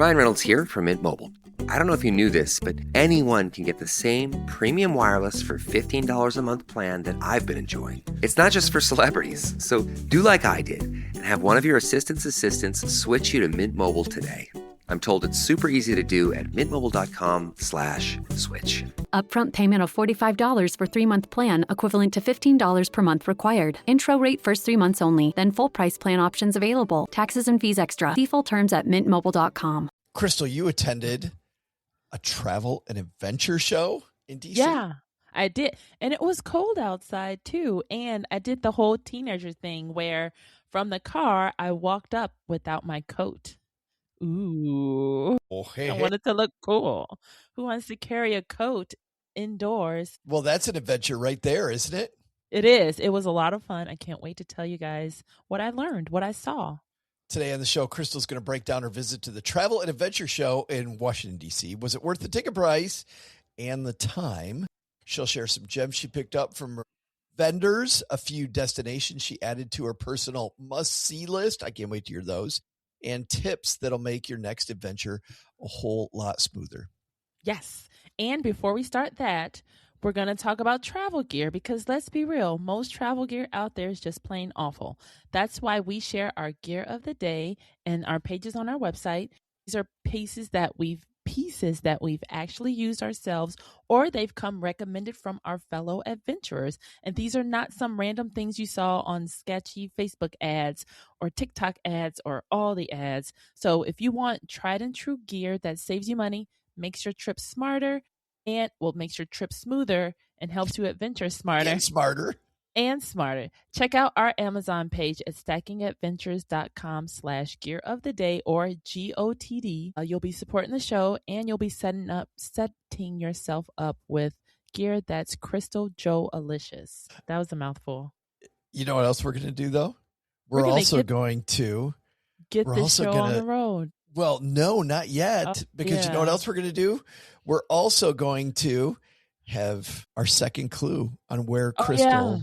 Ryan Reynolds here from Mint Mobile. I don't know if you knew this, but anyone can get the same premium wireless for $15 a month plan that I've been enjoying. It's not just for celebrities. So do like I did and have one of your assistants switch you to Mint Mobile today. I'm told it's super easy to do at mintmobile.com/switch. Upfront payment of $45 for 3-month plan, equivalent to $15 per month required. Intro rate first 3 months only, then full price plan options available. Taxes and fees extra. See full terms at mintmobile.com. Crystal, you attended a travel and adventure show in DC? Yeah, I did. And it was cold outside too. And I did the whole teenager thing where from the car, I walked up without my coat. Ooh, Oh, hey, I wanted to look cool. Who wants to carry a coat indoors? Well, that's an adventure right there, isn't it? It is. It was a lot of fun. I can't wait to tell you guys what I learned, what I saw. Today on the show, Crystal's going to break down her visit to the Travel and Adventure Show in Washington, D.C. Was it worth the ticket price and the time? She'll share some gems she picked up from vendors, a few destinations she added to her personal must-see list. I can't wait to hear those. And tips that'll make your next adventure a whole lot smoother. Yes. And before we start that, we're going to talk about travel gear because let's be real, most travel gear out there is just plain awful. That's why we share our gear of the day and our pages on our website. These are pieces that we've actually used ourselves, or they've come recommended from our fellow adventurers. And these are not some random things you saw on sketchy Facebook ads or TikTok ads or all the ads. So if you want tried and true gear that saves you money, makes your trip smarter, and makes your trip smoother and helps you adventure smarter. And smarter. Check out our Amazon page at stackingadventures.com/gear of the day or GOTD. You'll be supporting the show and you'll be setting yourself up with gear that's Crystal Joe Alicious. That was a mouthful. You know what else we're going to do though? We're also going to get this show on the road. Well, no, not yet. Because you know what else we're going to do? We're also going to have our second clue on where Crystal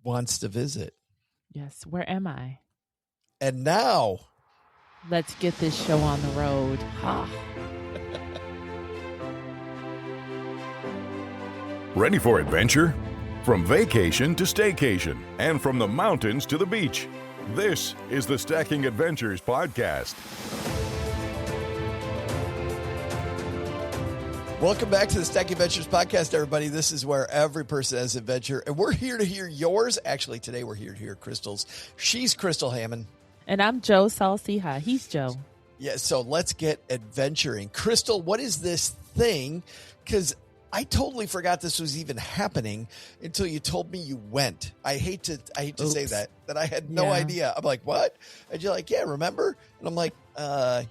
wants to visit. Yes, where am I? And now, let's get this show on the road. Ready for adventure? From vacation to staycation, and from the mountains to the beach. This is the Stacking Adventures podcast. Welcome back to the Stacking Adventures podcast, everybody. This is where every person has an adventure, and we're here to hear yours. Actually, today we're here to hear Crystal's. She's Crystal Hammond. And I'm Joe Salciha. He's Joe. Yeah, so let's get adventuring. Crystal, what is this thing? Because I totally forgot this was even happening until you told me you went. I hate to say that I had no idea. I'm like, what? And you're like, yeah, remember? And I'm like,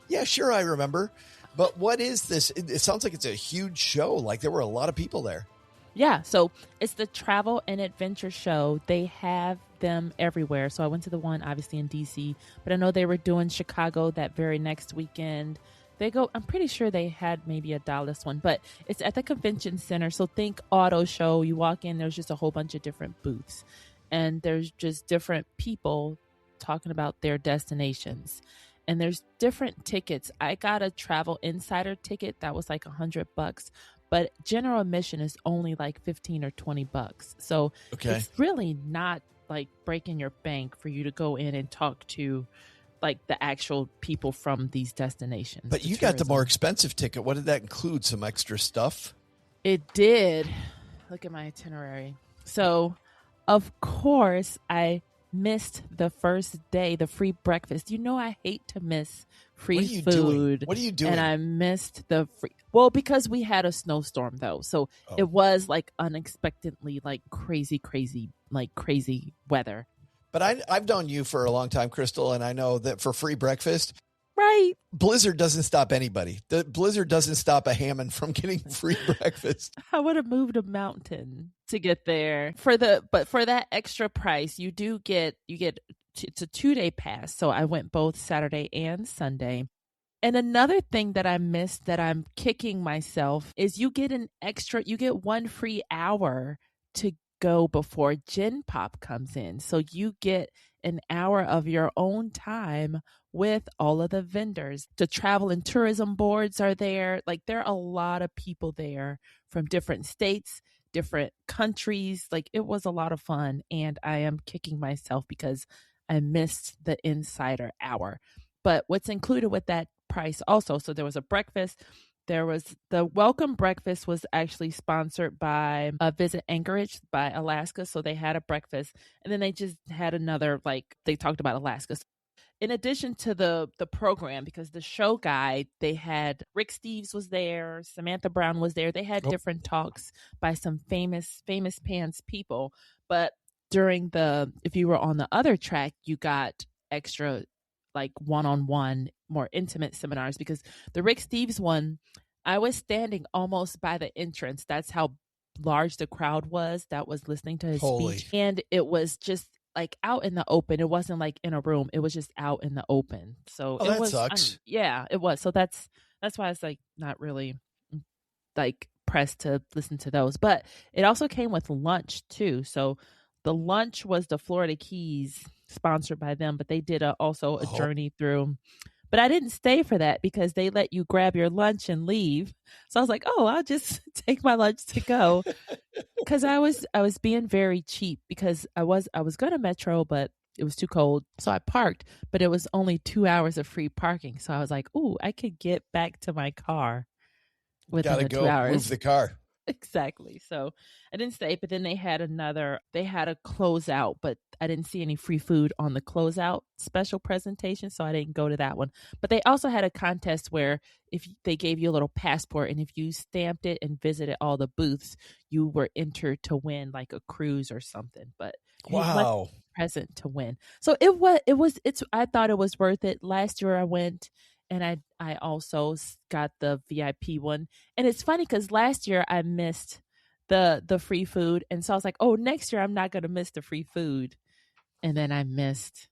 yeah, sure, I remember. But what is this? It sounds like it's a huge show. Like there were a lot of people there. Yeah. So it's the Travel and Adventure Show. They have them everywhere. So I went to the one obviously in DC, but I know they were doing Chicago that very next weekend. I'm pretty sure they had maybe a Dallas one, but it's at the convention center. So think auto show. You walk in, there's just a whole bunch of different booths and there's just different people talking about their destinations. And there's different tickets. I got a Travel Insider ticket that was like $100, but general admission is only like $15 or $20. So it's really not like breaking your bank for you to go in and talk to like the actual people from these destinations. But you got the more expensive ticket. What did that include? Some extra stuff? It did. Look at my itinerary. So, of course, I missed the first day, the free breakfast. You know, I hate to miss free food. What are you doing? And I missed the free. Well, because we had a snowstorm though. So it was like unexpectedly like crazy weather. But I've known you for a long time, Crystal, and I know that for free breakfast, right? Blizzard doesn't stop anybody. The Blizzard doesn't stop a Hammond from getting free breakfast. I would have moved a mountain to get there but for that extra price, you get it's a 2-day pass. So I went both Saturday and Sunday. And another thing that I missed that I'm kicking myself is you get 1 free hour to go before Gen Pop comes in. So you get an hour of your own time with all of the vendors. The travel and tourism boards are there. Like, there are a lot of people there from different states, different countries. Like, it was a lot of fun, and I am kicking myself because I missed the insider hour. But what's included with that price also, so there was a breakfast. There was the welcome breakfast was actually sponsored by Visit Anchorage by Alaska. So they had a breakfast, and then they just had another, like, they talked about Alaska. In addition to the program, because the show guide, they had Rick Steves was there, Samantha Brown was there. They had different talks by some famous pants people. But during if you were on the other track, you got extra, like, one-on-one, more intimate seminars, because the Rick Steves one, I was standing almost by the entrance. That's how large the crowd was that was listening to his speech. And it was just like out in the open. It wasn't like in a room. It was just out in the open. So it was, sucks. Yeah, it was. So that's why it's like not really like pressed to listen to those. But it also came with lunch too. So the lunch was the Florida Keys, sponsored by them, but they did also a journey through. But I didn't stay for that because they let you grab your lunch and leave. So I was like, oh, I'll just take my lunch to go. Because I was being very cheap, because I was going to Metro, but it was too cold. So I parked, but it was only 2 hours of free parking. So I was like, ooh, I could get back to my car within the 2 hours. Move the car. Exactly. So I didn't stay, but then they had a closeout, but I didn't see any free food on the closeout special presentation, so I didn't go to that one. But they also had a contest where if they gave you a little passport, and if you stamped it and visited all the booths, you were entered to win like a cruise or something. But wow, present to win. So I thought it was worth it. Last year I went, and I also got the VIP one. And it's funny because last year I missed the free food. And so I was like, oh, next year I'm not going to miss the free food. And then I missed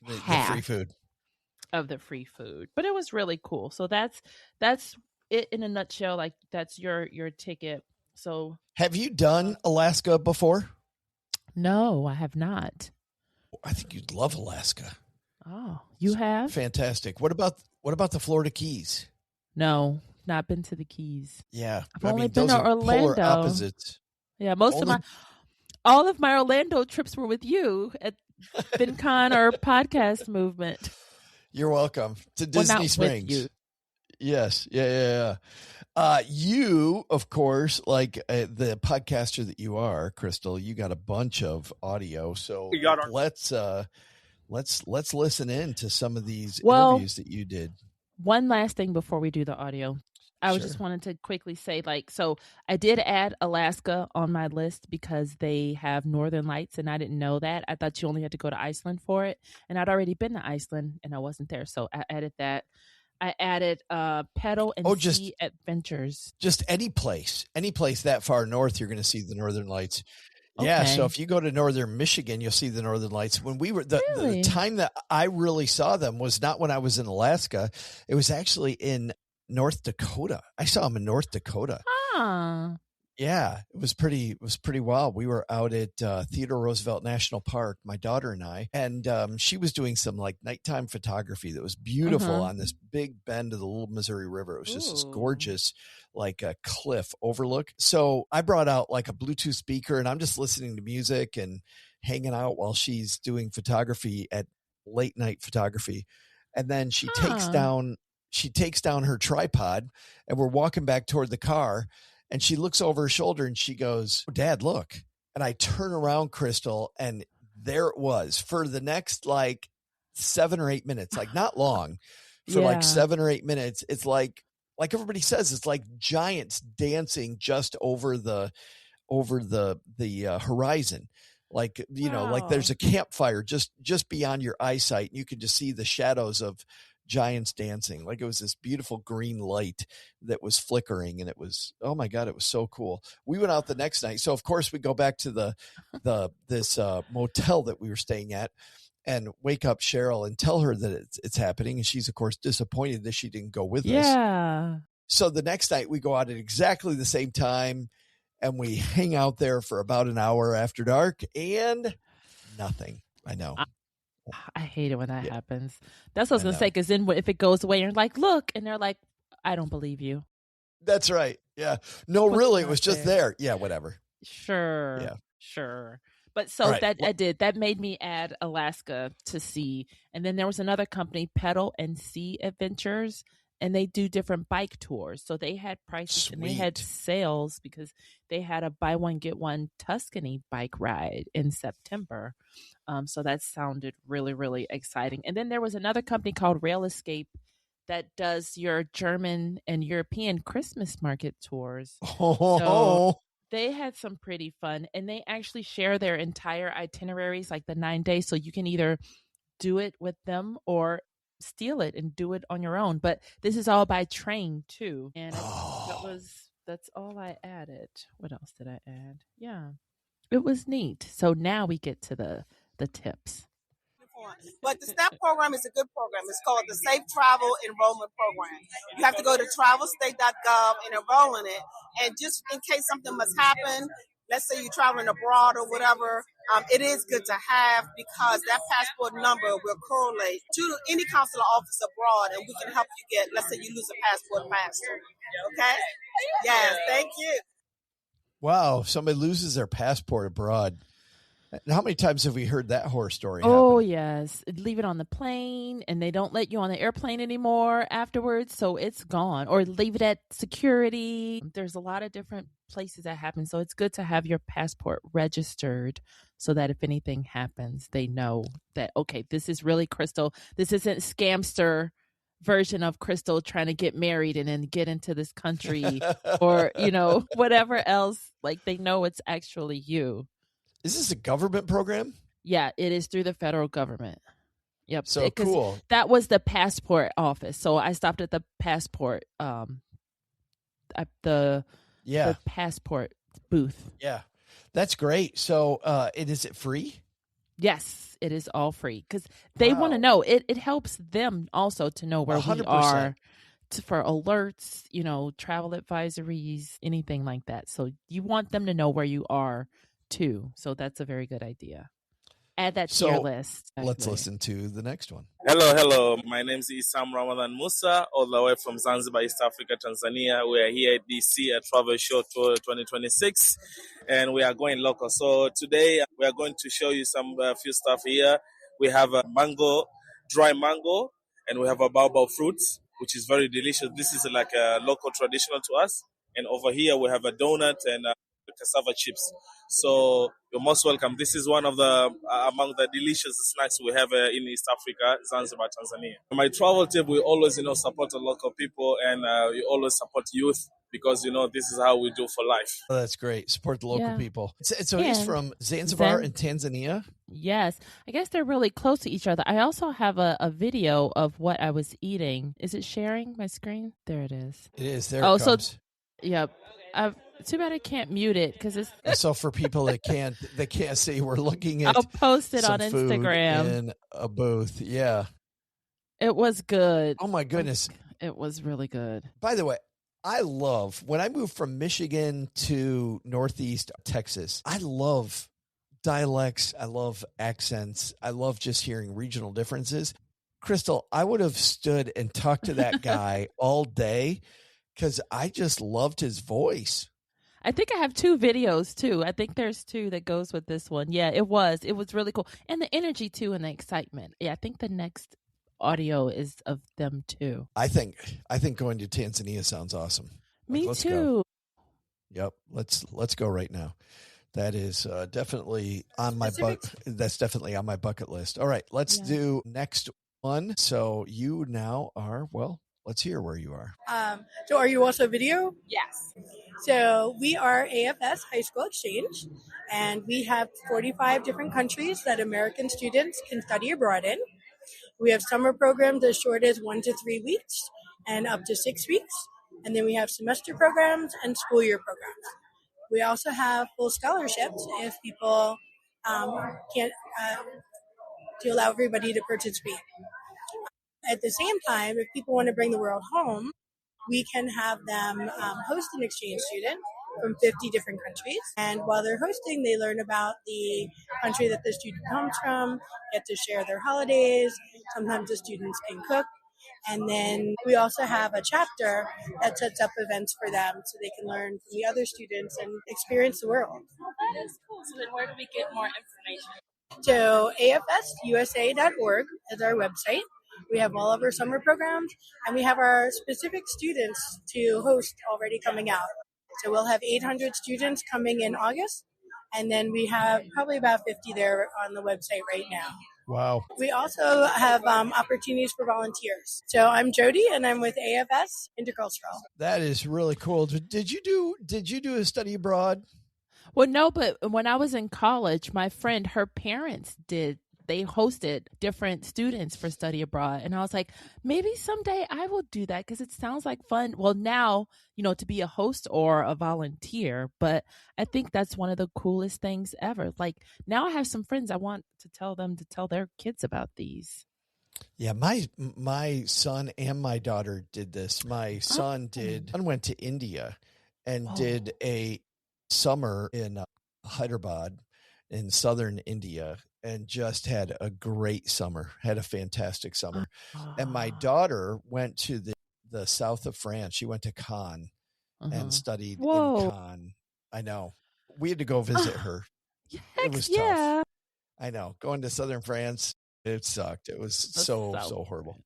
the half free food of the free food. But it was really cool. So that's it in a nutshell. Like, that's your ticket. So have you done Alaska before? No, I have not. I think you'd love Alaska. Oh, you have? Fantastic. What about the Florida Keys? No, not been to the Keys. Yeah. I've only been to Orlando. Polar opposites. Yeah, all of my Orlando trips were with you at FinCon or Podcast Movement. You're welcome. To Disney Springs. With you. Yes. Yeah. You, of course, like the podcaster that you are, Crystal, you got a bunch of audio. So let's listen in to some of these interviews that you did. One last thing before we do the audio. I just wanted to quickly say, so I did add Alaska on my list because they have Northern Lights, and I didn't know that. I thought you only had to go to Iceland for it, and I'd already been to Iceland, and I wasn't there, so I added that. I added Pedal and Sea Adventures. Just any place that far north, you're going to see the Northern Lights. Yeah, so if you go to northern Michigan, you'll see the Northern Lights. When we were the time that I really saw them was not when I was in Alaska. It was actually in North Dakota. I saw them in North Dakota. Yeah, it was pretty wild. We were out at Theodore Roosevelt National Park, my daughter and I, and she was doing some like nighttime photography that was beautiful on this big bend of the Little Missouri River. It was just this gorgeous, like a cliff overlook. So I brought out like a Bluetooth speaker, and I'm just listening to music and hanging out while she's doing photography at late night photography. And then she takes down her tripod, and we're walking back toward the car. And she looks over her shoulder and she goes, Dad, look. And I turn around, Crystal, and there it was for the next like 7 or 8 minutes, like not long, for like 7 or 8 minutes. It's like everybody says, it's like giants dancing just over the horizon. Like, like there's a campfire just beyond your eyesight. And you can just see the shadows of giants dancing. Like it was this beautiful green light that was flickering, and it was, oh my God, it was so cool. We went out the next night. So of course we go back to this motel that we were staying at and wake up Cheryl and tell her that it's happening. And she's of course disappointed that she didn't go with us. Yeah. So the next night we go out at exactly the same time, and we hang out there for about an hour after dark, and nothing. I know. I hate it when that happens. That's what I was I going to say, know. because then if it goes away, you're like, look, and they're like, I don't believe you. That's right. Yeah. No, Was really, it not was just there. Yeah, whatever. Sure, Yeah. sure. But All so right. that made me add Alaska to see. And then there was another company, Pedal and Sea Adventures, and they do different bike tours. So they had prices and they had Sweet. sales because they had a buy one get one Tuscany bike ride in September. So that sounded really, really exciting. And then there was another company called Rail Escape that does your German and European Christmas market tours. So Oh, they had some pretty fun, and they actually share their entire itineraries, like the 9 days. So you can either do it with them or steal it and do it on your own. But this is all by train too. And that's all I added. What else did I add? Yeah, it was neat. So now we get to the tips. But the SNAP program is a good program. It's called the Safe Travel Enrollment Program. You have to go to travelstate.gov and enroll in it. And just in case something must happen, let's say you're traveling abroad or whatever, it is good to have because that passport number will correlate to any consular office abroad and we can help you get, let's say you lose a passport faster. Okay? Yes, thank you. wow. If somebody loses their passport abroad. How many times have we heard that horror story Oh, happen? yes. Leave it on the plane and they don't let you on the airplane anymore afterwards. So it's gone. Or leave it at security. There's a lot of different places that happen. So it's good to have your passport registered so that if anything happens, they know that, okay, this is really Crystal. This isn't scamster version of Crystal trying to get married and then get into this country or, whatever else. Like they know it's actually you. Is this a government program? Yeah, it is through the federal government. Yep. So Because cool. that was the passport office. So I stopped at the passport at the passport booth. Yeah. That's great. So is it free? Yes, it is all free because they want to know. It helps them also to know where 100%. We are for alerts, travel advisories, anything like that. So you want them to know where you are too. So that's a very good idea. Add that to your list. Let's listen to the next one. Hello. My name is Isam Ramadan Musa, all the way from Zanzibar, East Africa, Tanzania. We are here at DC at Travel Show Tour 2026, and we are going local. So today we are going to show you some few stuff here. We have a dry mango, and we have a baobab fruit, which is very delicious. This is like a local traditional to us. And over here we have a donut and cassava chips. So you're most welcome. This is one of the among the delicious snacks we have in East Africa, Zanzibar, Tanzania. My travel tip, we always support the local people and we always support youth because this is how we do for life. Oh, that's great. Support the local people. So he's from Zanzibar in Tanzania. Yes, I guess they're really close to each other. I also have a video of what I was eating. Is it sharing my screen? There it is. It is. There it comes. Yep. Too bad I can't mute it because it's. So for people that can't see, we're looking at. I'll post it on Instagram in a booth. Yeah, it was good. Oh my goodness, it was really good. By the way, I love when I moved from Michigan to Northeast Texas. I love dialects. I love accents. I love just hearing regional differences. Crystal, I would have stood and talked to that guy all day because I just loved his voice. I think I have 2 videos too. I think there's 2 that goes with this one. Yeah, it was really cool. And the energy too and the excitement. Yeah, I think the next audio is of them too. I think going to Tanzania sounds awesome. Me too. Go. Yep. Let's go right now. That is definitely on my that's definitely on my bucket list. All right, let's do next one. So you now are, let's hear where you are. So are you also video? Yes. So we are AFS High School Exchange, and we have 45 different countries that American students can study abroad in. We have summer programs as short as 1 to 3 weeks and up to 6 weeks. And then we have semester programs and school year programs. We also have full scholarships if people can't to allow everybody to participate. At the same time, if people want to bring the world home, we can have them host an exchange student, from 50 different countries. And while they're hosting, they learn about the country that the student comes from, get to share their holidays. Sometimes the students can cook. And then we also have a chapter that sets up events for them so they can learn from the other students and experience the world. That is cool. So then where do we get more information? So afsusa.org is our website. We have all of our summer programs, and we have our specific students to host already coming out. So we'll have 800 students coming in August, and then we have probably about 50 there on the website right now. Wow. We also have opportunities for volunteers. So I'm Jody, and I'm with AFS Intercultural. That is really cool. Did you do a study abroad? Well, no, but when I was in college, my friend, her parents did. They hosted different students for study abroad. And I was like, maybe someday I will do that because it sounds like fun. Well, now, to be a host or a volunteer, but I think that's one of the coolest things ever. Like now I have some friends I want to tell them to tell their kids about these. Yeah, my son and my daughter did this. My son went to India and did a summer in Hyderabad in southern India and just had a great summer, had a fantastic summer. And my daughter went to the south of France. She went to Cannes and studied in Cannes. I know. We had to go visit her. It was tough. I know. Going to southern France, it sucked. It was so horrible.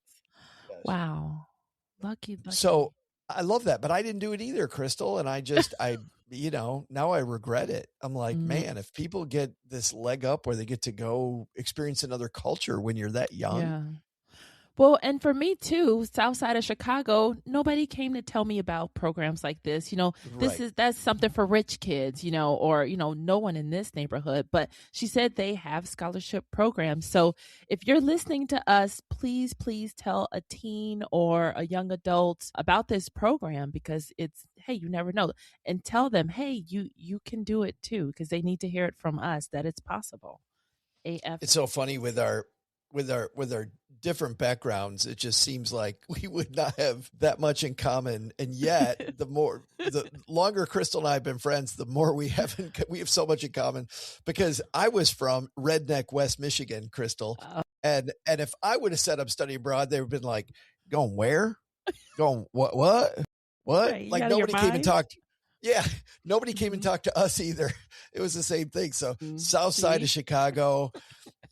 Yes. Wow. Lucky. So I love that, but I didn't do it either, Crystal. And now I regret it. I'm like, man, if people get this leg up where they get to go experience another culture when you're that young. Yeah. Well, and for me too, south side of Chicago, nobody came to tell me about programs like this. That's something for rich kids, or, no one in this neighborhood. But she said they have scholarship programs. So if you're listening to us, please tell a teen or a young adult about this program because hey, you never know. And tell them, hey, you can do it too, because they need to hear it from us that it's possible. It's so funny with our different backgrounds. It just seems like we would not have that much in common. And yet the longer Crystal and I have been friends, the more we have so much in common because I was from redneck West Michigan, Crystal. And if I would have set up study abroad, they would have been like, going where? Going what? Right, like nobody came and talked. Yeah. Nobody came and talked to us either. It was the same thing. So south side of Chicago,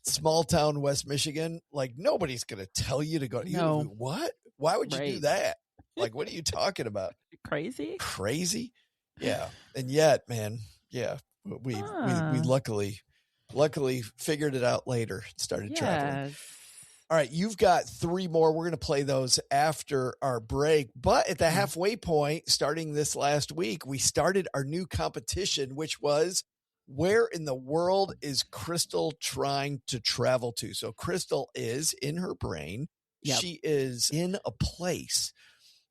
small town West Michigan, like nobody's going to tell you to go. No. What? Why would you do that? Like, what are you talking about? Crazy? Yeah. And yet, man, yeah, we luckily figured it out later, started traveling. All right, you've got 3 more. We're going to play those after our break. But at the halfway point, starting this last week, we started our new competition, which was where in the world is Crystal trying to travel to? So Crystal is in her brain. Yep. She is in a place,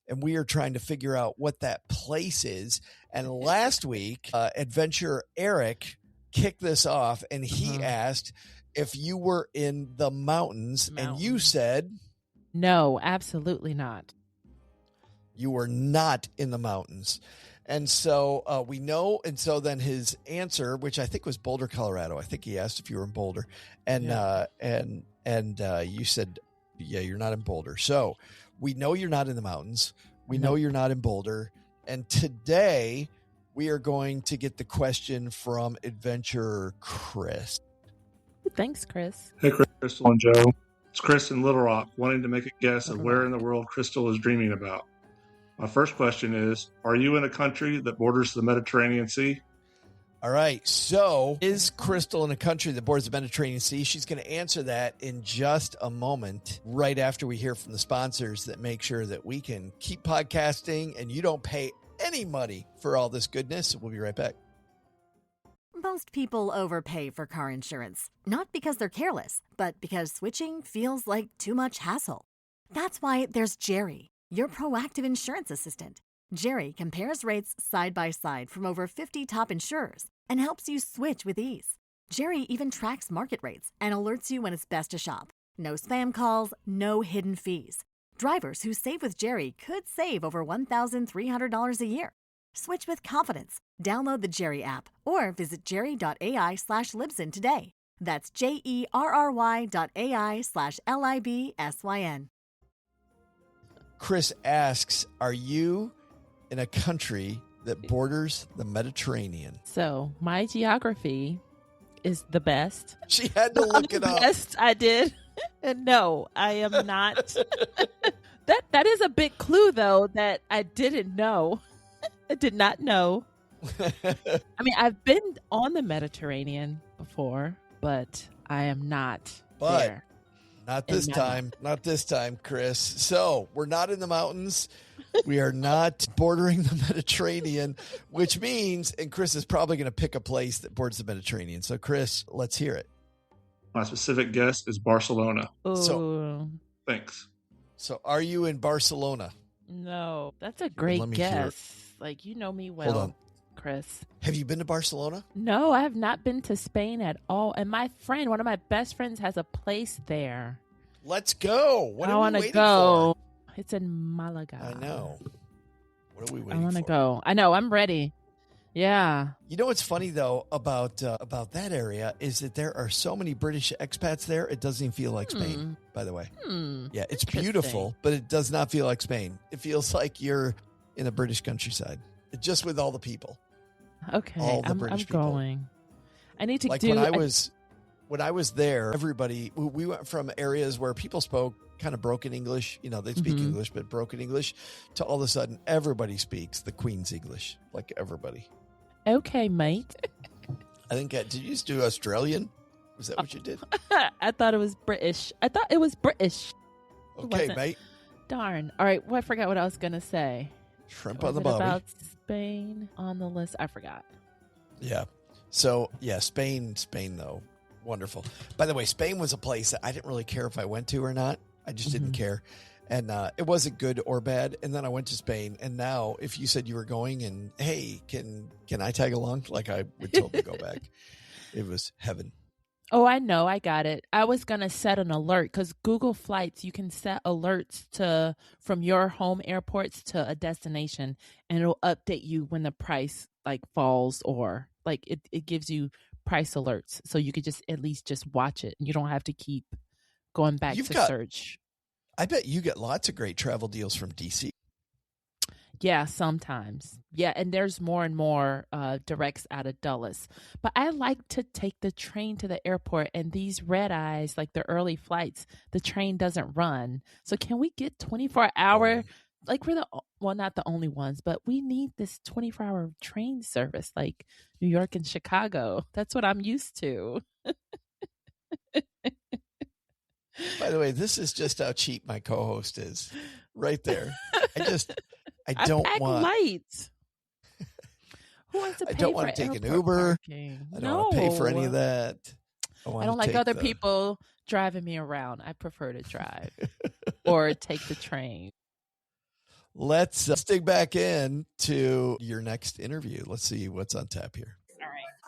and we are trying to figure out what that place is. And last week, Adventurer Eric kicked this off, and he asked if you were in the mountains, and you said, no, absolutely not. You were not in the mountains. And so we know. And so then his answer, which I think was Boulder, Colorado. I think he asked if you were in Boulder, and you said, yeah, you're not in Boulder. So we know you're not in the mountains. We know you're not in Boulder. And today we are going to get the question from Adventurer Chris. Thanks, Chris. Hey, Crystal and Joe. It's Chris in Little Rock, wanting to make a guess of where in the world Crystal is dreaming about. My first question is, are you in a country that borders the Mediterranean Sea? All right. So is Crystal in a country that borders the Mediterranean Sea? She's going to answer that in just a moment, right after we hear from the sponsors that make sure that we can keep podcasting and you don't pay any money for all this goodness. We'll be right back. Most people overpay for car insurance, not because they're careless, but because switching feels like too much hassle. That's why there's Jerry, your proactive insurance assistant. Jerry compares rates side by side from over 50 top insurers and helps you switch with ease. Jerry even tracks market rates and alerts you when it's best to shop. No spam calls, no hidden fees. Drivers who save with Jerry could save over $1,300 a year. Switch with confidence. Download the Jerry app or visit jerry.ai/Libsyn today. That's JERRY.ai/LIBSYN. Chris asks, are you in a country that borders the Mediterranean? So my geography is the best. She had to look it up. Yes, I did. And no, I am not. That is a big clue, though, that I didn't know. I did not know. I mean, I've been on the Mediterranean before, but I am not there. Not this time. Not this time, Chris. So we're not in the mountains. We are not bordering the Mediterranean, which means, and Chris is probably going to pick a place that borders the Mediterranean. So, Chris, let's hear it. My specific guess is Barcelona. Ooh. Thanks. So are you in Barcelona? No, that's a great guess. Like, you know me well. Hold on. Chris. Have you been to Barcelona? No, I have not been to Spain at all. And my friend, one of my best friends, has a place there. Let's go. What I want to go. It's in Malaga. I know. What are we waiting for? I want to go. I know. I'm ready. Yeah. You know what's funny, though, about that area is that there are so many British expats there, it doesn't even feel like Spain, by the way. Yeah, it's beautiful, but it does not feel like Spain. It feels like you're in the British countryside, just with all the people. Okay, all the I'm British people. going. I need to like do... When I was there, everybody, we went from areas where people spoke kind of broken English, you know, they speak English, but broken English, to all of a sudden, everybody speaks the Queen's English, like everybody. Okay, mate. I think, did you just do Australian? Was that what you did? I thought it was British. Okay, mate. Darn. All right, well, I forgot what I was going to say. Shrimp on the bobby. About Spain on the list. I forgot. Yeah. So, yeah, Spain, though. Wonderful. By the way, Spain was a place that I didn't really care if I went to or not. I just didn't care. And it wasn't good or bad. And then I went to Spain. And now if you said you were going and, hey, can I tag along? Like, I would totally go back. It was heaven. Oh, I know. I got it. I was going to set an alert because Google Flights, you can set alerts from your home airports to a destination, and it'll update you when the price like falls, or like it gives you price alerts. So you could just at least just watch it. You don't have to keep going back search. I bet you get lots of great travel deals from DC. Yeah, sometimes. Yeah, and there's more and more directs out of Dulles. But I like to take the train to the airport, and these red eyes, like the early flights, the train doesn't run. So can we get 24-hour? Like we're not the only ones, but we need this 24-hour train service like New York and Chicago. That's what I'm used to. By the way, this is just how cheap my co-host is. Right there. I don't want light. Who wants to pay I don't want to take an Uber. Parking? I don't want to pay for any of that. I don't like other people driving me around. I prefer to drive or take the train. Let's dig back in to your next interview. Let's see what's on tap here.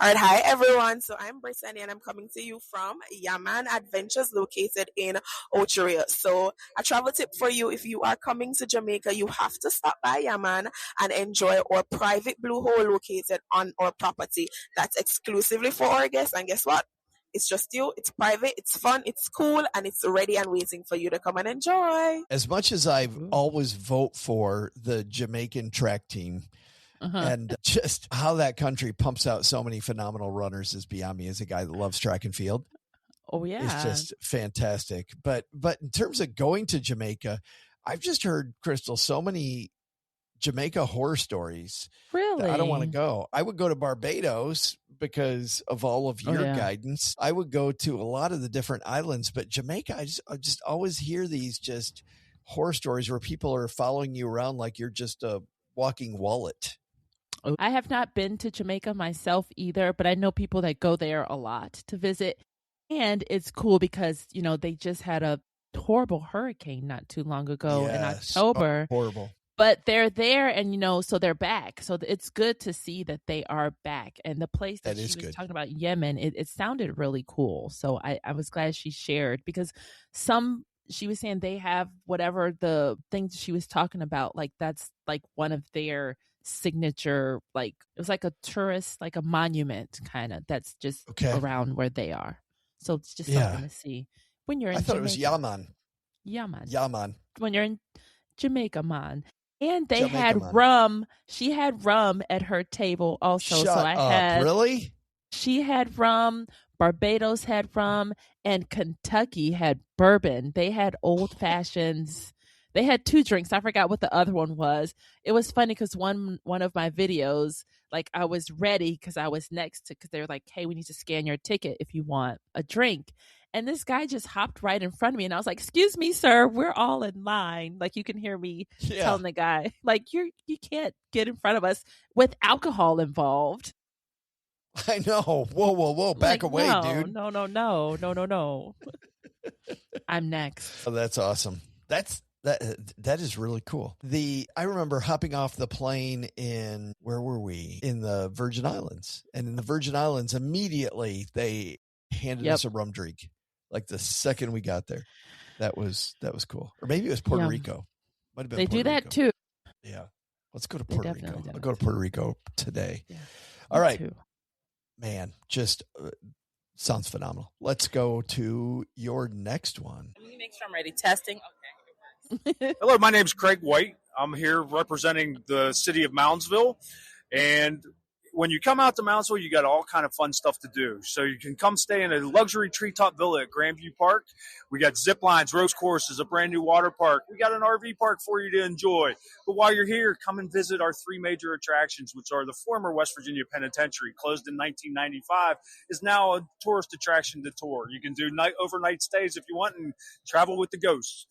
All right. Hi, everyone. So I'm Brittany, and I'm coming to you from Yaman Adventures, located in Ochiria. So a travel tip for you: if you are coming to Jamaica, you have to stop by Yaman and enjoy our private blue hole located on our property. That's exclusively for our guests. And guess what? It's just you. It's private. It's fun. It's cool. And it's ready and waiting for you to come and enjoy. As much as I've always vote for the Jamaican track team, and just how that country pumps out so many phenomenal runners is beyond me as a guy that loves track and field. Oh, yeah. It's just fantastic. But in terms of going to Jamaica, I've just heard, Crystal, so many Jamaica horror stories. Really? I don't want to go. I would go to Barbados because of all of your guidance. I would go to a lot of the different islands, but Jamaica, I just always hear these just horror stories where people are following you around like you're just a walking wallet. I have not been to Jamaica myself either, but I know people that go there a lot to visit. And it's cool because, you know, they just had a horrible hurricane not too long ago in October. Oh, horrible. But they're there and, you know, so they're back. So it's good to see that they are back. And the place that she was talking about, Yemen, it sounded really cool. So I was glad she shared, because some she was saying they have whatever the things she was talking about, like that's like one of their signature, like it was like a tourist, like a monument kind of that's just around where they are. So it's just something to see when you're in I thought Jamaica. it was Yaman. Yaman. When you're in Jamaica, man. And they Jamaica, had man. rum. She had rum at her table also. Shut up. Really? She had rum. Barbados had rum, and Kentucky had bourbon. They had old fashions. They had 2 drinks. I forgot what the other one was. It was funny because one of my videos, like I was ready because I was next to, because they were like, "Hey, we need to scan your ticket if you want a drink." And this guy just hopped right in front of me, and I was like, "Excuse me, sir, we're all in line." Like you can hear me telling the guy, like you can't get in front of us with alcohol involved. I know. Whoa. Back away, dude. No. I'm next. Oh, that's awesome. That is really cool. I remember hopping off the plane where were we? In the Virgin Islands. And in the Virgin Islands, immediately they handed us a rum drink. Like the second we got there. That was cool. Or maybe it was Puerto Rico. Might have been They Puerto do that Rico. too. Yeah. Let's go to Puerto Rico. I'll go to too. Puerto Rico today. Yeah. All right. Too. Man, just sounds phenomenal. Let's go to your next one. Let me make sure I'm ready. Testing. Okay. Hello, my name's Craig White. I'm here representing the city of Moundsville. And when you come out to Moundsville, you got all kind of fun stuff to do. So you can come stay in a luxury treetop villa at Grandview Park. We got zip lines, roast courses, a brand new water park. We got an RV park for you to enjoy. But while you're here, come and visit our 3 major attractions, which are the former West Virginia Penitentiary, closed in 1995, is now a tourist attraction to tour. You can do overnight stays if you want and travel with the ghosts.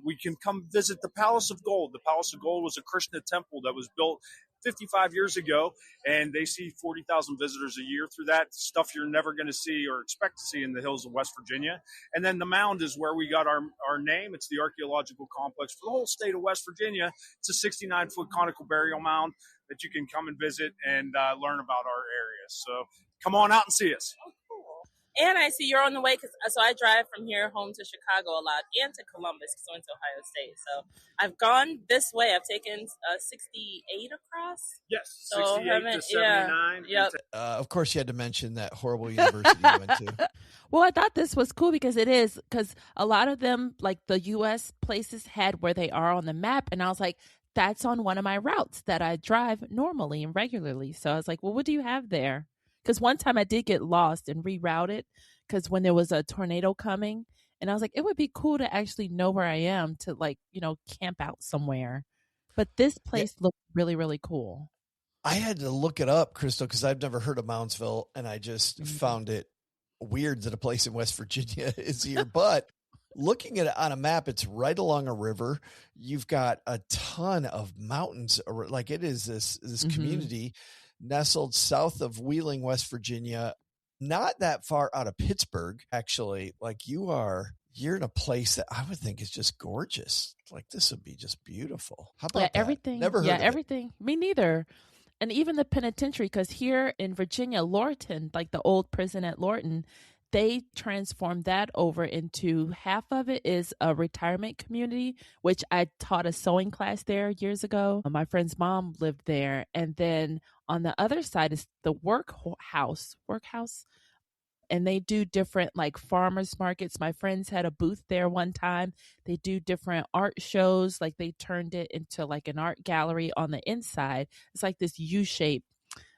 We can come visit the Palace of Gold. The Palace of Gold was a Krishna temple that was built 55 years ago, and they see 40,000 visitors a year through that. Stuff you're never going to see or expect to see in the hills of West Virginia. And then the mound is where we got our name. It's the archaeological complex for the whole state of West Virginia. It's a 69-foot conical burial mound that you can come and visit and learn about our area. So come on out and see us. And I see you're on the way, so I drive from here home to Chicago a lot and to Columbus because I went to Ohio State. So I've gone this way. I've taken 68 across. Yes, so 68 to 79. Yep. Of course, you had to mention that horrible university you went to. Well, I thought this was cool because a lot of them, like the U.S. places, had where they are on the map. And I was like, that's on one of my routes that I drive normally and regularly. So I was like, well, what do you have there? Because one time I did get lost and rerouted because when there was a tornado coming, and I was like, it would be cool to actually know where I am to camp out somewhere. But this place looked really, really cool. I had to look it up, Crystal, because I've never heard of Moundsville, and I just found it weird that a place in West Virginia is here. But looking at it on a map, it's right along a river. You've got a ton of mountains. Like it is this community nestled south of Wheeling, West Virginia, not that far out of Pittsburgh, actually. Like you're in a place that I would think is just gorgeous. Like this would be just beautiful. How about that? Everything? Never heard of everything. It. Me neither. And even the penitentiary, because here in Virginia, Lorton, like the old prison at Lorton, they transformed that over into half of it is a retirement community, which I taught a sewing class there years ago. My friend's mom lived there. And then on the other side is the workhouse. And they do different like farmers markets. My friends had a booth there one time. They do different art shows. Like they turned it into like an art gallery on the inside. It's like this U shape.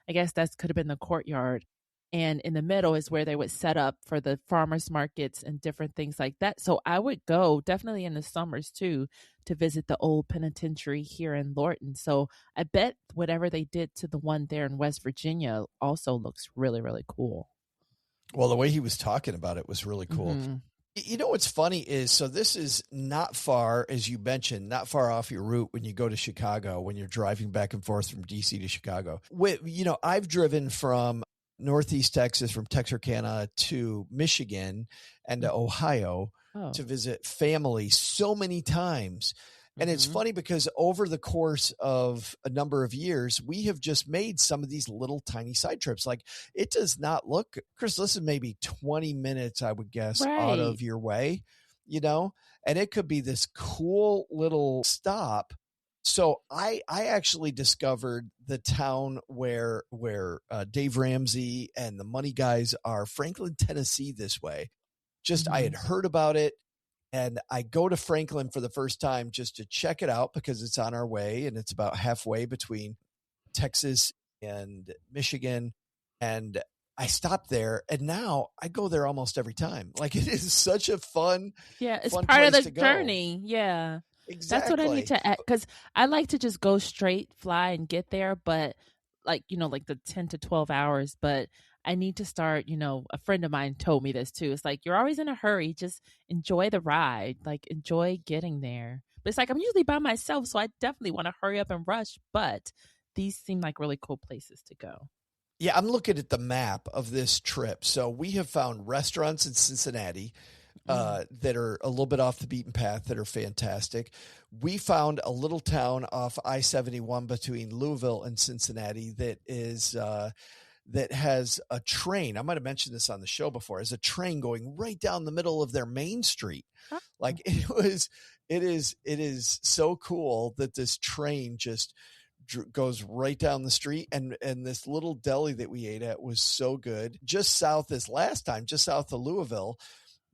I guess that could have been the courtyard. And in the middle is where they would set up for the farmers markets and different things like that. So I would go definitely in the summers too to visit the old penitentiary here in Lorton. So I bet whatever they did to the one there in West Virginia also looks really, really cool. Well, the way he was talking about it was really cool. Mm-hmm. You know, what's funny is, so this is not far, as you mentioned, not far off your route when you go to Chicago, when you're driving back and forth from DC to Chicago. I've driven from Northeast Texas, from Texarkana to Michigan and to Ohio to visit family so many times. And it's funny because over the course of a number of years, we have just made some of these little tiny side trips. Like it does not look, Chris, this is maybe 20 minutes, I would guess, out of your way, and it could be this cool little stop. So I actually discovered the town where Dave Ramsey and the Money Guys are, Franklin, Tennessee, this way. Just I had heard about it, and I go to Franklin for the first time just to check it out because it's on our way, and it's about halfway between Texas and Michigan. And I stopped there, and now I go there almost every time. Like, it is such a fun, it's fun part of place the to go. journey. Yeah. Exactly. That's what I need to add, because I like to just go straight, fly, and get there. But like the 10 to 12 hours. But I need to start. A friend of mine told me this too. It's like, you're always in a hurry. Just enjoy the ride. Like, enjoy getting there. But it's like, I'm usually by myself, so I definitely want to hurry up and rush. But these seem like really cool places to go. Yeah, I'm looking at the map of this trip. So we have found restaurants in Cincinnati that are a little bit off the beaten path that are fantastic. We found a little town off I-71 between Louisville and Cincinnati that has a train. I might have mentioned this on the show before. Has a train going right down the middle of their main street. Like, it is so cool that this train just goes right down the street, and this little deli that we ate at was so good. Just south of Louisville,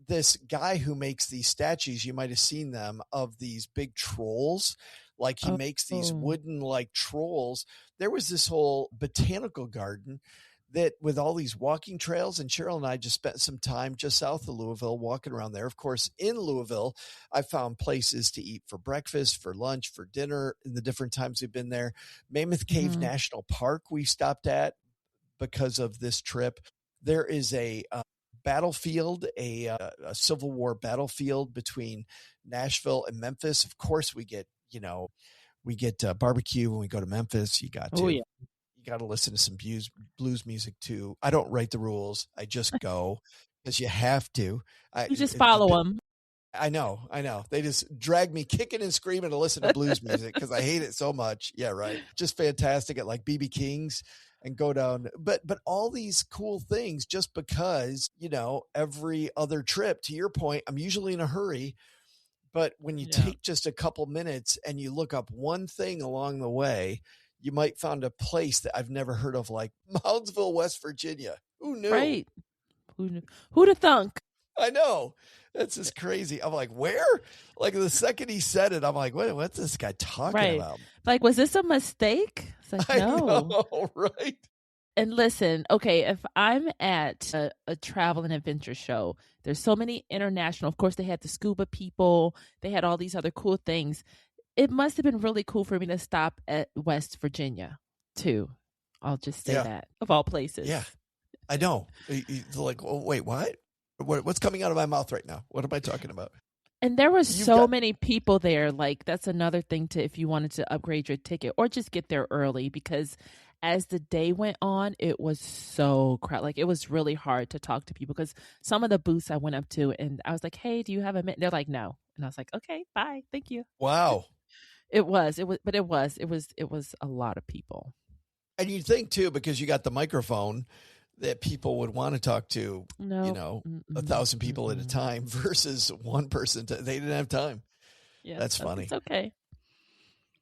this guy who makes these statues, you might have seen them, of these big trolls. Like, he makes these wooden like trolls. There was this whole botanical garden that with all these walking trails, and Cheryl and I just spent some time just south of Louisville walking around there. Of course, in Louisville, I found places to eat for breakfast, for lunch, for dinner in the different times we've been there. Mammoth Cave National Park we stopped at because of this trip. There is a battlefield, a Civil War battlefield between Nashville and Memphis. Of course, we get barbecue when we go to Memphis. You got to. You got to listen to some blues music too. I don't write the rules. I just go because you have to. You just follow them. I know. They just drag me kicking and screaming to listen to blues music because I hate it so much. Yeah, right. Just fantastic at like BB King's and go down. But all these cool things just because, every other trip, to your point, I'm usually in a hurry. But when you take just a couple minutes and you look up one thing along the way, you might find a place that I've never heard of, like Moundsville, West Virginia. Who knew? Right. Who knew? Who'd have thunk? I know. That's just crazy. I'm like, where? Like, the second he said it, I'm like, what's this guy talking about? Like, was this a mistake? It's like, no. I know, right? And listen, okay, if I'm at a travel and adventure show, there's so many international. Of course, they had the scuba people. They had all these other cool things. It must have been really cool for me to stop at West Virginia, too. I'll just say that, of all places. Yeah, I know. Like, oh, wait, what? What's coming out of my mouth right now? What am I talking about? And there were so many people there. Like, that's another thing if you wanted to upgrade your ticket or just get there early, because as the day went on, it was so crowded. Like, it was really hard to talk to people because some of the booths I went up to and I was like, hey, do you have a minute? They're like, no. And I was like, okay, bye. Thank you. Wow. It was a lot of people. And you'd think too, because you got the microphone, that people would want to talk to, 1,000 people at a time versus one person. They didn't have time. Yeah, that's funny. It's okay.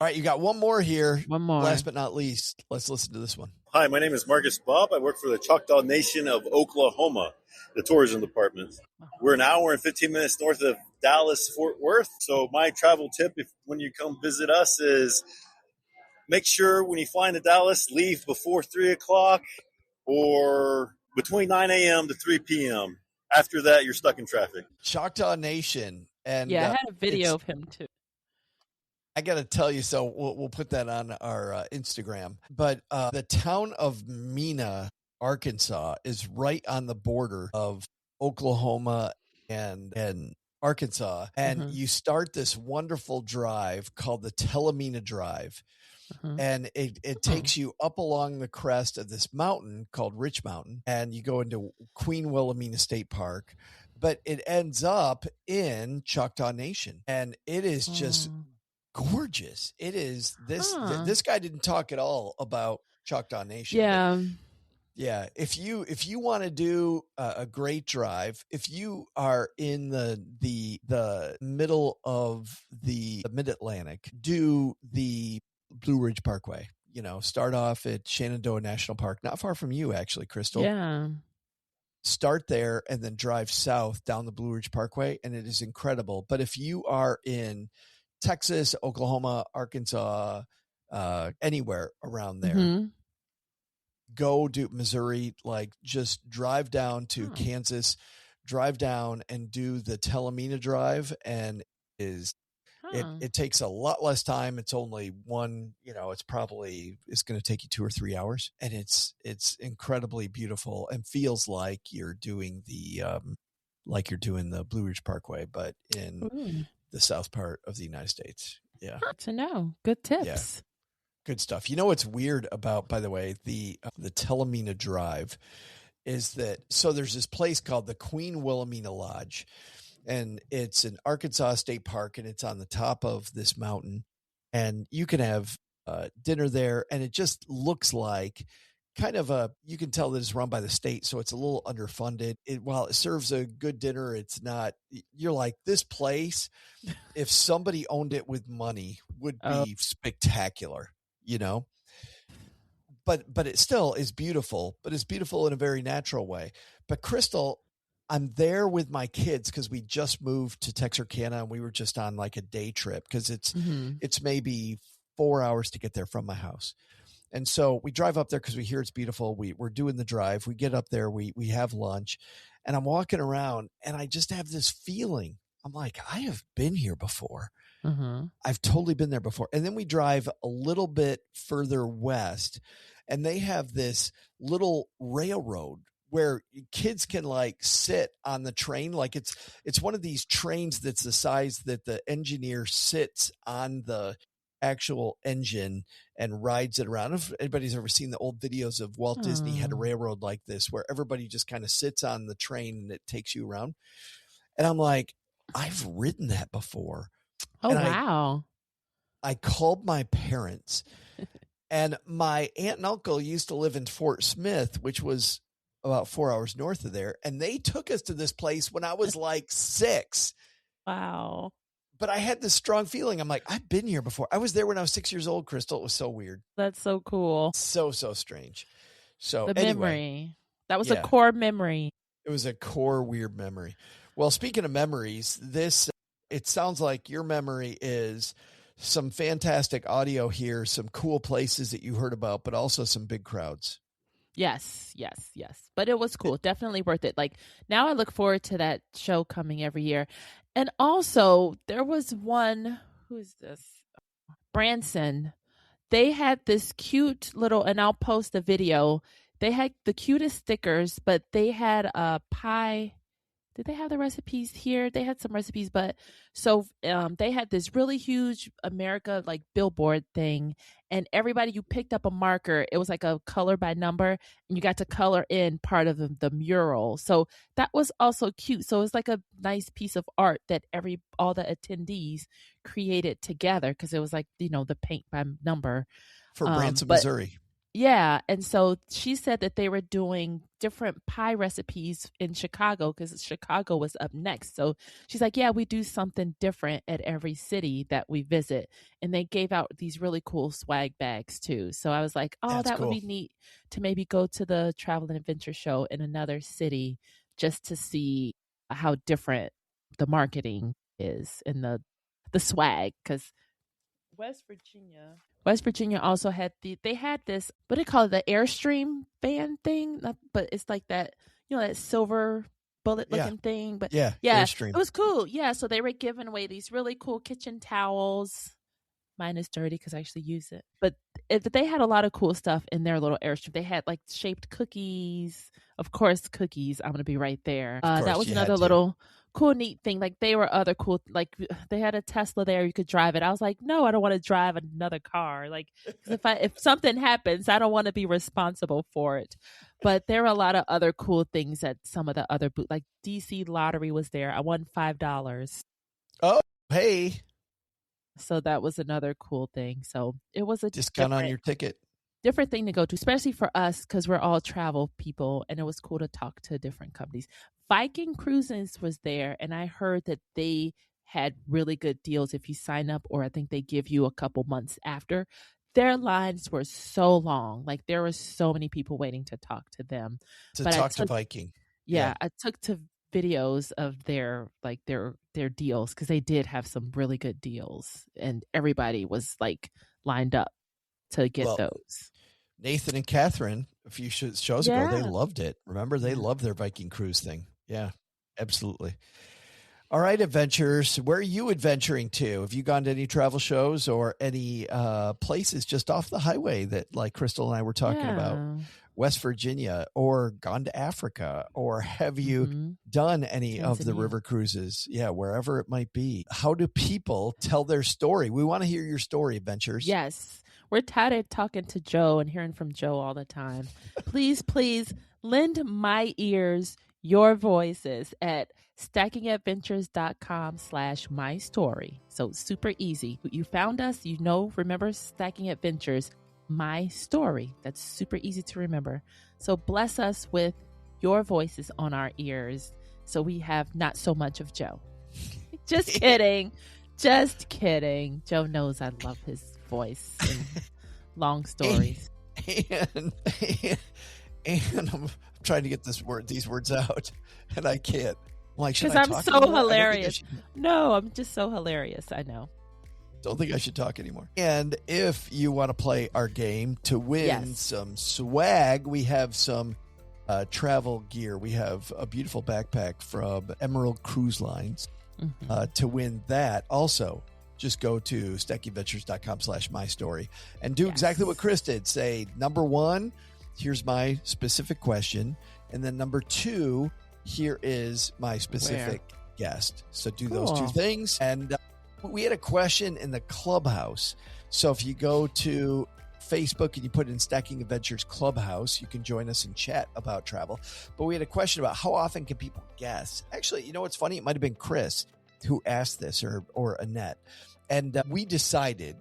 All right, you got one more here. One more. Last but not least, let's listen to this one. Hi, my name is Marcus Bob. I work for the Choctaw Nation of Oklahoma, the tourism department. We're an hour and 15 minutes north of Dallas, Fort Worth. So my travel tip, when you come visit us, is make sure when you fly into Dallas, leave before 3 o'clock or between 9 a.m. to 3 p.m. After that, you're stuck in traffic. Choctaw Nation. And I had a video of him too. I got to tell you, so we'll put that on our Instagram. But the town of Mena, Arkansas, is right on the border of Oklahoma and Arkansas. And you start this wonderful drive called the Telemena Drive. And it takes you up along the crest of this mountain called Rich Mountain. And you go into Queen Wilhelmina State Park. But it ends up in Choctaw Nation. And it is just gorgeous. It is this guy didn't talk at all about Choctaw Nation. Yeah. Yeah, if you want to do a great drive, if you are in the middle of the Mid Atlantic, do the Blue Ridge Parkway. Start off at Shenandoah National Park, not far from you, actually, Crystal. Yeah. Start there and then drive south down the Blue Ridge Parkway, and it is incredible. But if you are in Texas, Oklahoma, Arkansas, anywhere around there, Mm-hmm. go to Missouri, like just drive down to Oh. Kansas, drive down and do the Talamina Drive, and it takes a lot less time. It's only one, it's going to take you 2 or 3 hours, and it's incredibly beautiful and feels like you're doing the Blue Ridge Parkway, but in the south part of the United States. Yeah. Good to know. Good tips. Yeah. Good stuff. You know what's weird about, by the way, the Talamina Drive is that, so there's this place called the Queen Wilhelmina Lodge, and it's an Arkansas State Park, and it's on the top of this mountain, and you can have dinner there, and it just looks like kind of you can tell that it's run by the state, so it's a little underfunded. While it serves a good dinner, it's not, you're like, this place, if somebody owned it with money, would be spectacular, but it still is beautiful, but it's beautiful in a very natural way. But Crystal, I'm there with my kids because we just moved to Texarkana, and we were just on like a day trip because it's maybe 4 hours to get there from my house. And so we drive up there because we hear it's beautiful. We're doing the drive. We get up there, we have lunch, and I'm walking around, and I just have this feeling. I'm like, I have been here before. Mm-hmm. I've totally been there before. And then we drive a little bit further west, and they have this little railroad where kids can like sit on the train. Like it's one of these trains that's the size that the engineer sits on the actual engine and rides it around. If anybody's ever seen the old videos of Walt Disney had a railroad like this, where everybody just kind of sits on the train and it takes you around. And I'm like, I've ridden that before. Oh, and wow. I called my parents, and my aunt and uncle used to live in Fort Smith, which was about 4 hours north of there. And they took us to this place when I was like 6. Wow. But I had this strong feeling. I'm like, I've been here before. I was there when I was 6 years old, Crystal. It was so weird. That's so cool. So strange. So the anyway, memory. That was a core memory. It was a core weird memory. Well, speaking of memories, it sounds like your memory is some fantastic audio here, some cool places that you heard about, but also some big crowds. Yes. But it was cool. Definitely worth it. Like, now I look forward to that show coming every year. And also, there was one, who is this? Branson. They had this cute little, and I'll post a video. They had the cutest stickers, but they had a pie. Did they have the recipes here? They had some recipes, but so they had this really huge America like billboard thing, and everybody, you picked up a marker. It was like a color by number, and you got to color in part of the mural. So that was also cute. So it was like a nice piece of art that all the attendees created together, because it was like, the paint by number for Branson, Missouri. Yeah. And so she said that they were doing different pie recipes in Chicago, because Chicago was up next. So she's like, yeah, we do something different at every city that we visit. And they gave out these really cool swag bags too. So I was like, oh, that would be neat to maybe go to the Travel and Adventure show in another city just to see how different the marketing is and the swag. Because West Virginia also had they had this, what do they call it, the Airstream band thing, but it's like that, that silver bullet looking thing. But yeah, Airstream. It was cool. Yeah, so they were giving away these really cool kitchen towels. Mine is dirty because I actually use it. But they had a lot of cool stuff in their little Airstream. They had like shaped cookies. Of course, cookies. I'm going to be right there. That was another little cool, neat thing. Like, they were other cool, like they had a Tesla there. You could drive it. I was like, no, I don't want to drive another car. Like, if something happens, I don't want to be responsible for it. But there were a lot of other cool things at some of the other booths. Like DC Lottery was there. I won $5. Oh, hey. So that was another cool thing. So it was a discount on your ticket. different thing to go to, especially for us because we're all travel people, and it was cool to talk to different companies. Viking Cruises was there, and I heard that they had really good deals if you sign up, or I think they give you a couple months after. Their lines were so long. Like, there were so many people waiting to talk to them. To But talk to Viking. Yeah, I took to videos of their deals because they did have some really good deals, and everybody was like lined up to get those. Nathan and Catherine, a few shows ago, they loved it. Remember, they loved their Viking cruise thing. Yeah, absolutely. All right, adventurers, where are you adventuring to? Have you gone to any travel shows or any places just off the highway that, like Crystal and I were talking about, West Virginia, or gone to Africa, or have you done any of the river cruises? Yeah, wherever it might be. How do people tell their story? We want to hear your story, adventures. Yes. We're tired of talking to Joe and hearing from Joe all the time. Please lend my ears your voices at stackingadventures.com/my story. So super easy. You found us, remember Stacking Adventures, my story. That's super easy to remember. So bless us with your voices on our ears so we have not so much of Joe. Just kidding. Just kidding. Joe knows I love his voice and long stories. And I'm trying to get these words out, and I can't. Like, because I'm so hilarious. No, I'm just so hilarious. I know. Don't think I should talk anymore. And if you want to play our game to win some swag, we have some travel gear. We have a beautiful backpack from Emerald Cruise Lines. To win that, also, just go to stackingadventures.com/my story and do exactly what Chris did. Say, number 1, here's my specific question. And then number 2, here is my specific guest. So do those 2 things. And we had a question in the Clubhouse. So if you go to Facebook and you put in Stacking Adventures Clubhouse, you can join us and chat about travel. But we had a question about how often can people guess? Actually, you know what's funny? It might have been Chris who asked this, or Annette. And we decided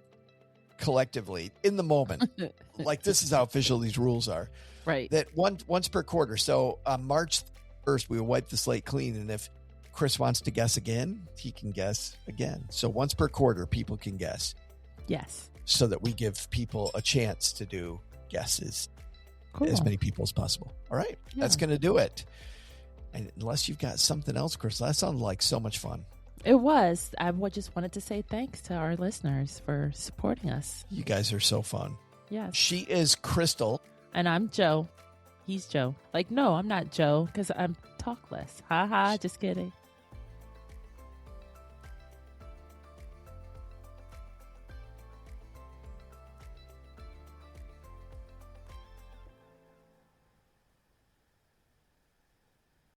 collectively in the moment, like, this is how official these rules are, right? That once per quarter. So on March 1st, we will wipe the slate clean. And if Chris wants to guess again, he can guess again. So once per quarter, people can guess. Yes. So that we give people a chance to do guesses. As many people as possible. All right. That's going to do it. And unless you've got something else, Chris, that sounded like so much fun. It was. I just wanted to say thanks to our listeners for supporting us. You guys are so fun. Yes. She is Crystal. And I'm Joe. He's Joe. Like, no, I'm not Joe because I'm talkless. Ha ha. Just kidding.